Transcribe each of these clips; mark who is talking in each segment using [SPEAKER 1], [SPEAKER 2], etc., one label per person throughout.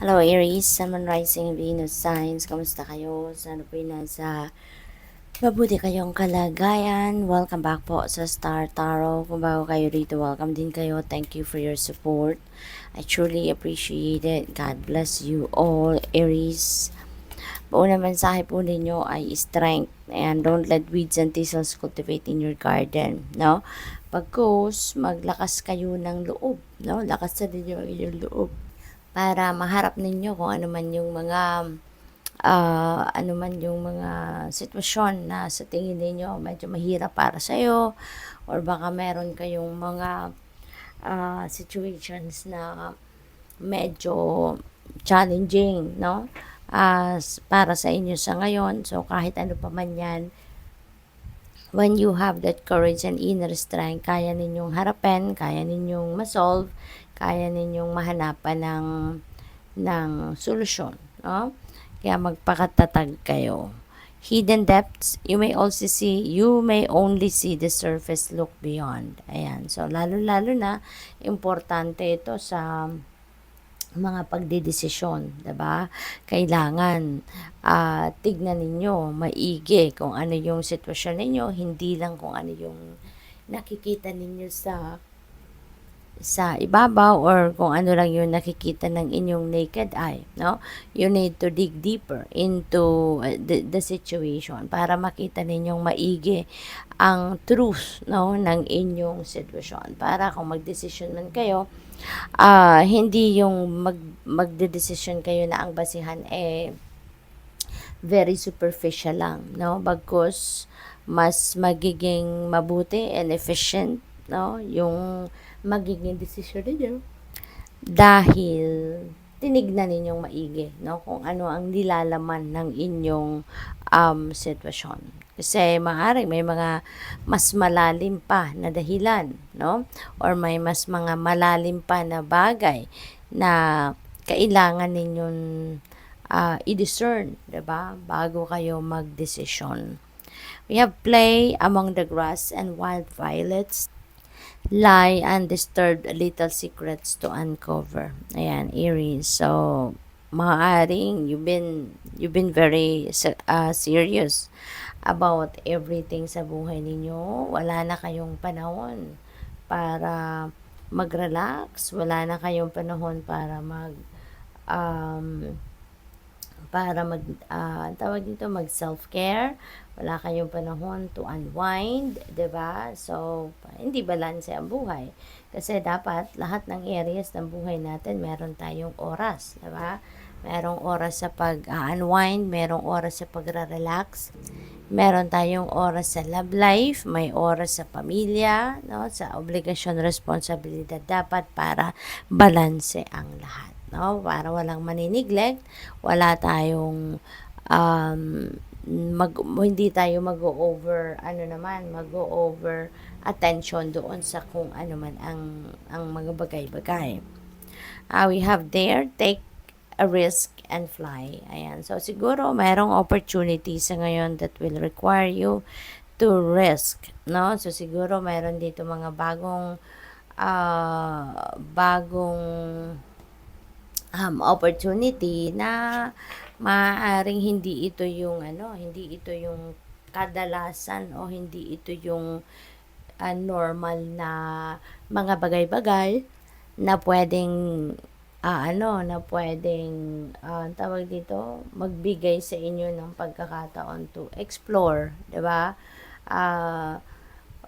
[SPEAKER 1] Hello Aries, Sun, Moon, Rising, Venus, Signs, kamusta kayo? Sana po nasa mabuti kayong kalagayan. Welcome back po sa Star Tarot. Kung bago kayo rito, welcome din kayo. Thank you for your support. I truly appreciate it. God bless you all, Aries. Unang mensahe po ninyo ay strength and don't let weeds and thistles cultivate in your garden, no? Pagkos, maglakas kayo ng loob, no? Lakas na ninyo ang inyong loob para maharap ninyo kung ano man yung mga sitwasyon na sa tingin ninyo medyo mahirap para sa'yo, or baka meron kayong mga situations na medyo challenging, no? Para sa inyo sa ngayon. So, kahit ano pa man yan, when you have that courage and inner strength, kaya ninyong harapin, kaya ninyong masolve, kaya ninyong mahanapan ng solusyon, no? Kaya magpakatatag kayo. Hidden depths, you may only see the surface, look beyond. Ayan. So, lalo-lalo na, importante ito sa mga pagdedesisyon, 'di ba? Kailangan tignan ninyo maigi kung ano yung sitwasyon ninyo, hindi lang kung ano yung nakikita ninyo sa ibabaw, or kung ano lang yung nakikita ng inyong naked eye, no? You need to dig deeper into the situation para makita ninyong maigi ang truth, no, ng inyong sitwasyon. Para kung magdesisyon man kayo, hindi yung magdedesisyon kayo na ang basihan very superficial lang, no? Bagkus mas magiging mabuti and efficient, no, yung magiging desisyon ninyo dahil tinignan ninyong maigi, no, kung ano ang nilalaman ng inyong sitwasyon. Kasi maaaring may mga mas malalim pa na dahilan, no, or may mas mga malalim pa na bagay na kailangan ninyong i-discern, diba, bago kayo magdesisyon. We have play among the grass and wild violets, lie undisturbed, little secrets to uncover. Ayan, Aries. So, maaaring you've been very serious about everything sa buhay ninyo. Wala na kayong panahon para mag-relax. Wala na kayong panahon para um, tawag dito, mag self-care. Wala kayong panahon to unwind, 'di ba? So, hindi balanse ang buhay. Kasi dapat lahat ng areas ng buhay natin meron tayong oras, 'di ba? Merong oras sa pag-unwind, merong oras sa pagre-relax, meron tayong oras sa love life, may oras sa pamilya, no, sa obligasyon, responsibilidad, dapat para balanse ang lahat, no? Para walang maniniglect, wala tayong hindi tayo mag-over attention doon sa kung ano man ang mga bagay-bagay. We have there, take a risk and fly. Ayan. So, siguro, mayroong opportunity sa ngayon that will require you to risk, no? So, siguro, mayroon dito mga bagong opportunity na maaaring hindi ito yung kadalasan, o hindi ito yung normal na mga bagay-bagay na pwedeng tawag dito, magbigay sa inyo ng pagkakataon to explore, 'di ba?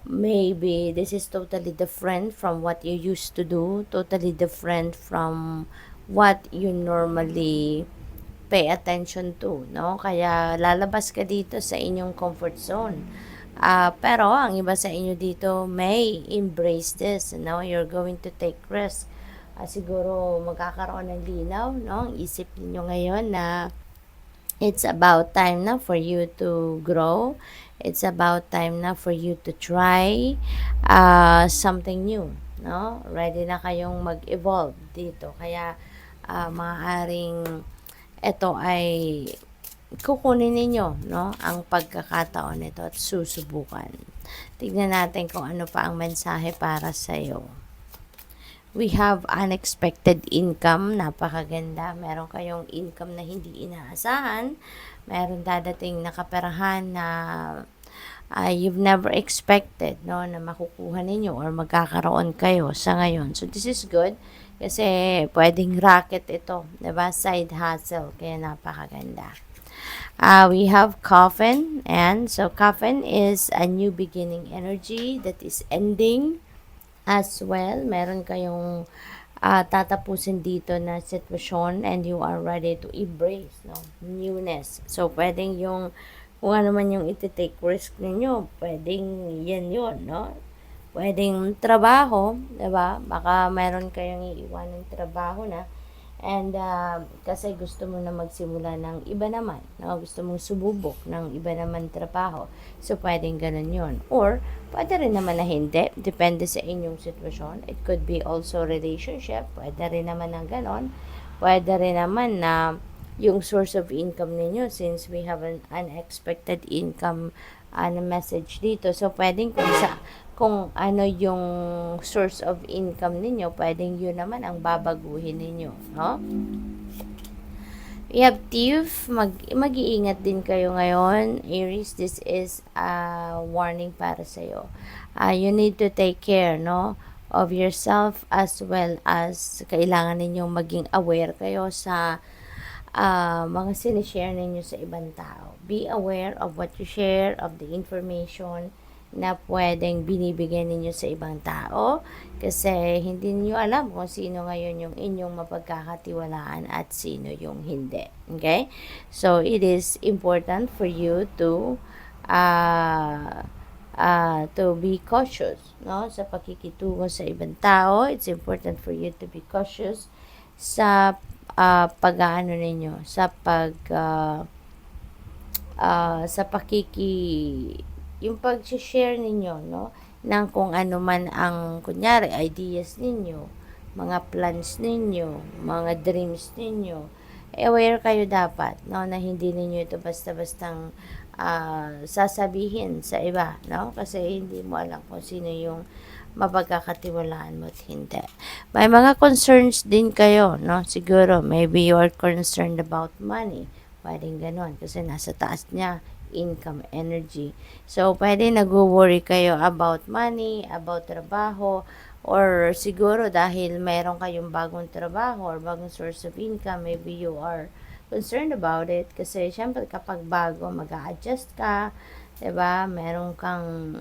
[SPEAKER 1] Maybe this is totally different from what you used to do, totally different from what you normally pay attention to, no? Kaya lalabas ka dito sa inyong comfort zone. Pero ang iba sa inyo dito may embrace this, no? You're going to take risk. Siguro magkakaroon ng linaw, no? Ang isip niyo ngayon na it's about time na for you to grow. It's about time na for you to try something new, no? Ready na kayong mag-evolve dito. Kaya maaaring ito ay kukunin ninyo, no, ang pagkakataon nito at susubukan. Tignan natin kung ano pa ang mensahe para sa iyo. We have unexpected income, napakaganda. Meron kayong income na hindi inaasahan. Meron dadating na kaperahan na you've never expected, no, na makukuha ninyo or magkakaroon kayo sa ngayon. So, this is good kasi pwedeng racket ito, diba? Side hustle, kaya napakaganda. We have coffin, and so coffin is a new beginning energy that is ending as well. Meron kayong tatapusin dito na sitwasyon and you are ready to embrace, no, newness. So, pwedeng yung kung ano man yung iti-take risk ninyo, pwedeng yan yun, no? Pwedeng trabaho, diba? Baka meron kayong iiwan ng trabaho na and kasi gusto mo na magsimula ng iba naman, no? Gusto mong sububok ng iba naman trabaho. So, pwedeng ganun yun. Or, pwede rin naman na hindi. Depende sa inyong sitwasyon. It could be also relationship. Pwede rin naman na ganun. Pwede rin naman na yung source of income ninyo since we have an unexpected income na message dito. So, pwedeng kung ano yung source of income ninyo, pwedeng yun naman ang babaguhin ninyo, no? We have thief. Mag-iingat din kayo ngayon, Aries. This is a warning para sa'yo. You need to take care, no, of yourself as well as kailangan ninyong maging aware kayo sa mga sinishare ninyo sa ibang tao. Be aware of what you share, of the information na pwedeng binibigay ninyo sa ibang tao kasi hindi niyo alam kung sino ngayon yung inyong mapagkakatiwalaan at sino yung hindi. Okay? So, it is important for you to be cautious, no, sa pakikitungo sa ibang tao. It's important for you to be cautious sa pag-aano ninyo, sa yung pag-share ninyo, no, ng kung ano man ang, kunyari, ideas ninyo, mga plans ninyo, mga dreams ninyo. Aware kayo dapat, no, na hindi ninyo ito basta-bastang sasabihin sa iba, no, kasi hindi mo alam kung sino yung mapagkakatiwalaan mo at hindi. May mga concerns din kayo, no, siguro, maybe you are concerned about money. Pwedeng ganon, kasi nasa taas niya, income energy. So, pwede nag-worry kayo about money, about trabaho, or siguro dahil mayroon kayong bagong trabaho or bagong source of income, maybe you are concerned about it. Kasi, syempre, kapag bago, mag-a-adjust ka, diba? Meron kang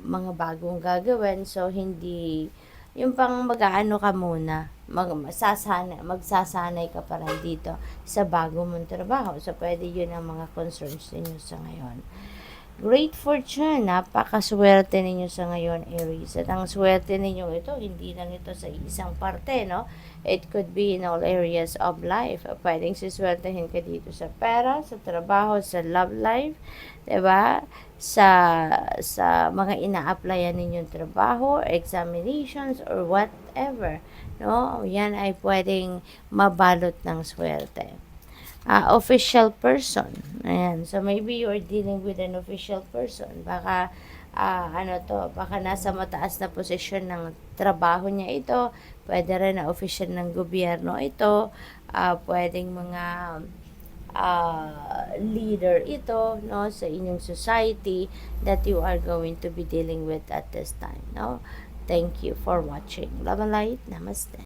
[SPEAKER 1] mga bagong gagawin. So, hindi, yung pang mag-aano ka muna, magsasanay ka pa rin dito sa bago mong trabaho. So, pwede yun ang mga concerns ninyo sa ngayon. Great fortune, napakaswerte ninyo sa ngayon, Aries. At ang swerte ninyo ito, hindi lang ito sa isang parte, no? It could be in all areas of life. Pwedeng siswertehin ka dito sa pera, sa trabaho, sa love life, diba? Sa mga ina-applyan ninyong trabaho, examinations, or whatever, no? Yan ay pwedeng mabalot ng swerte. Official person. Ayan. So, maybe you're dealing with an official person. Baka, baka nasa mataas na posisyon ng trabaho niya ito. Pwede rin na official ng gobyerno ito. Pwedeng mga leader ito, no, sa inyong society that you are going to be dealing with at this time, no? Thank you for watching. Love and light. Namaste.